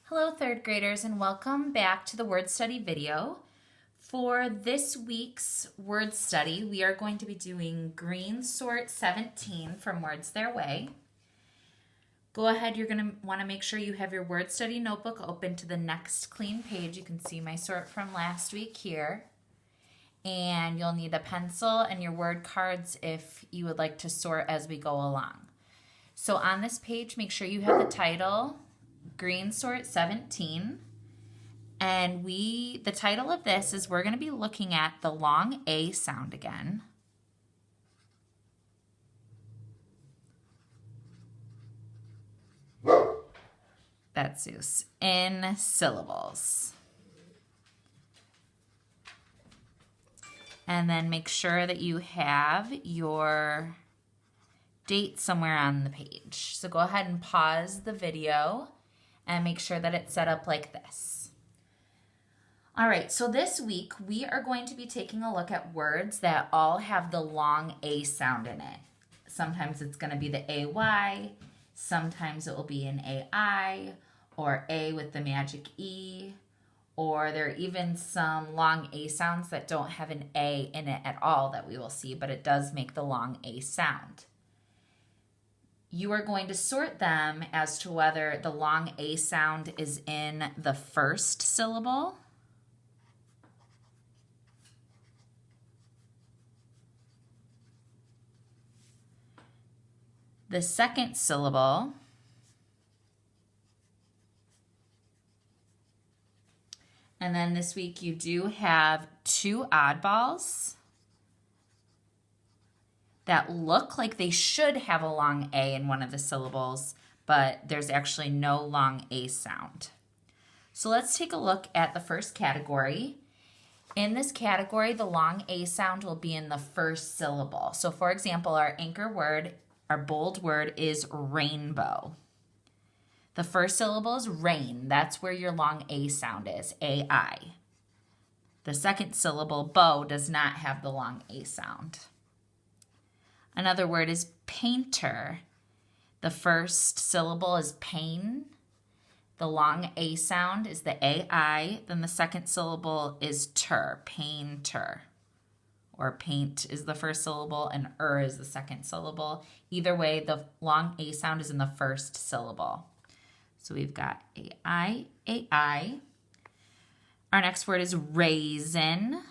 Hello third graders and welcome back to the word study video. For this week's word study, we are going to be doing Green Sort 17 from Words Their Way. Go ahead, you're going to want to make sure you have your word study notebook open to the next clean page. You can see my sort from last week here. And you'll need a pencil and your word cards if you would like to sort as we go along. So on this page, make sure you have the title, Green Sort 17, and the title of this is we're going to be looking at the long A sound again. That's Zeus, in syllables. And then make sure that you have your date somewhere on the page. So go ahead and pause the video and make sure that it's set up like this. All right, so this week we are going to be taking a look at words that all have the long A sound in it. Sometimes it's going to be the AY, sometimes it will be an AI, or A with the magic E, or there are even some long A sounds that don't have an A in it at all that we will see, but it does make the long A sound. You are going to sort them as to whether the long A sound is in the first syllable, the second syllable, and then this week you do have two oddballs that look like they should have a long A in one of the syllables, but there's actually no long A sound. So let's take a look at the first category. In this category, the long A sound will be in the first syllable. So for example, our anchor word, our bold word is rainbow. The first syllable is rain. That's where your long A sound is, A-I. The second syllable, bow, does not have the long A sound. Another word is painter. The first syllable is pain. The long A sound is the AI. Then the second syllable is ter, painter. Or paint is the first syllable and is the second syllable. Either way, the long A sound is in the first syllable. So we've got AI, AI. Our next word is raisin.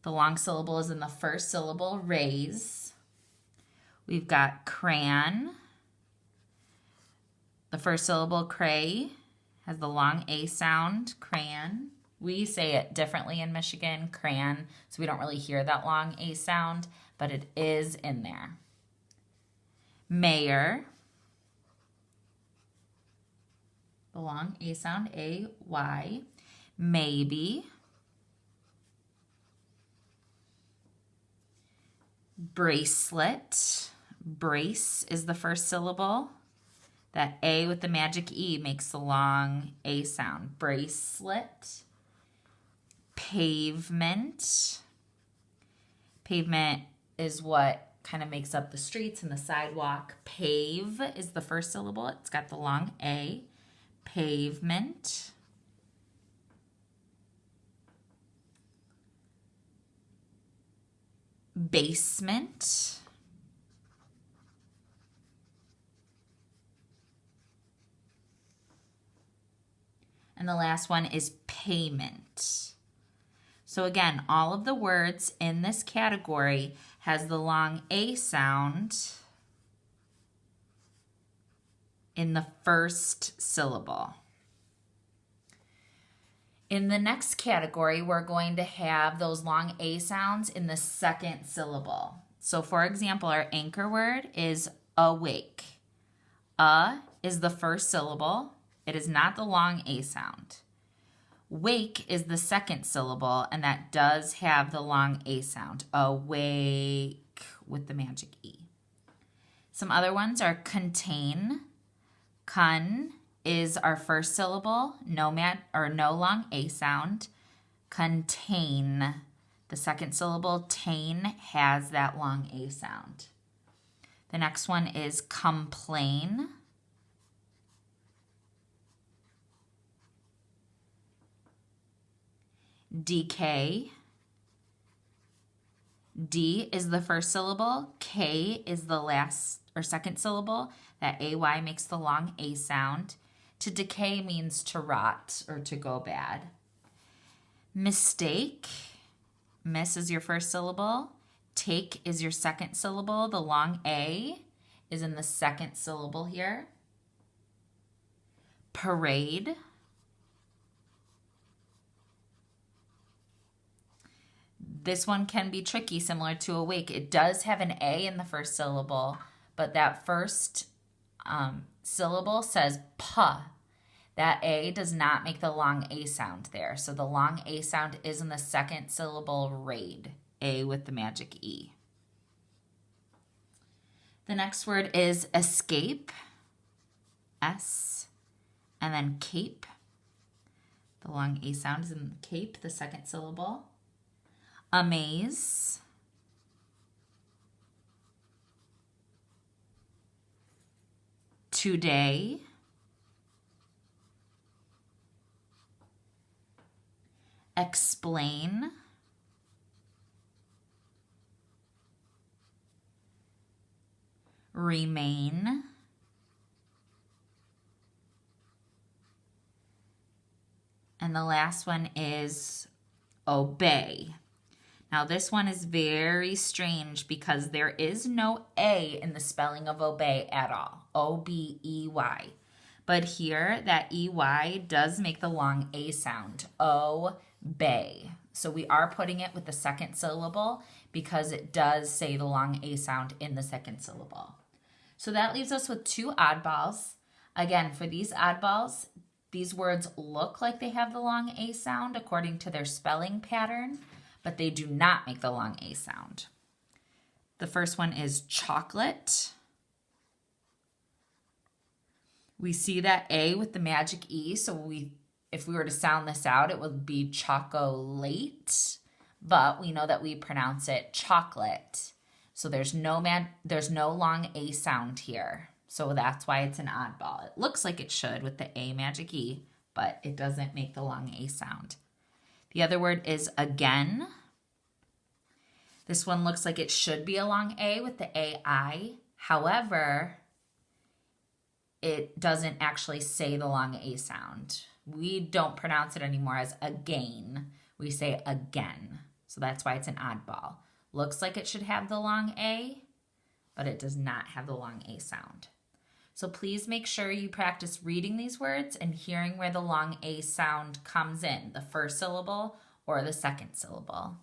The long syllable is in the first syllable, raise. We've got crayon. The first syllable, cray, has the long A sound, crayon. We say it differently in Michigan, crayon, so we don't really hear that long A sound, but it is in there. Mayor. The long A sound, A-Y. Maybe. Bracelet. Brace is the first syllable. That A with the magic E makes the long A sound. Bracelet. Pavement. Pavement is what kind of makes up the streets and the sidewalk. Pave is the first syllable. It's got the long A. Pavement. Basement. And the last one is payment. So again, all of the words in this category has the long A sound in the first syllable. In the next category, we're going to have those long A sounds in the second syllable. So for example, our anchor word is awake. Is the first syllable. It is not the long A sound. Wake is the second syllable, and that does have the long A sound. Awake with the magic E. Some other ones are contain. Con is our first syllable, no long A sound. Contain. The second syllable, tain, has that long A sound. The next one is complain. decay. D is the first syllable. K is the last or second syllable. That AY makes the long A sound. To decay means to rot or to go bad. Mistake. Miss is your first syllable. Take is your second syllable. The long A is in the second syllable here. Parade. This one can be tricky, similar to awake. It does have an A in the first syllable, but that first syllable says P. That A does not make the long A sound there. So the long A sound is in the second syllable raid. A with the magic E. The next word is escape. S. And then cape. The long A sound is in cape, the second syllable. Amaze. Today. Explain. Remain. And the last one is obey. Now this one is very strange because there is no A in the spelling of obey at all. O-B-E-Y. But here that E-Y does make the long A sound. Obey. So we are putting it with the second syllable because it does say the long A sound in the second syllable. So that leaves us with two oddballs. Again, for these oddballs, these words look like they have the long A sound according to their spelling pattern, but they do not make the long A sound. The first one is chocolate. We see that A with the magic E, so if we were to sound this out, it would be chocolate, but we know that we pronounce it chocolate. So there's no long A sound here. So that's why it's an oddball. It looks like it should with the A magic E, but it doesn't make the long A sound. The other word is again. This one looks like it should be a long A with the AI. However, it doesn't actually say the long A sound. We don't pronounce it anymore as again. We say again. So that's why it's an oddball. Looks like it should have the long A, but it does not have the long A sound. So please make sure you practice reading these words and hearing where the long A sound comes in, the first syllable or the second syllable.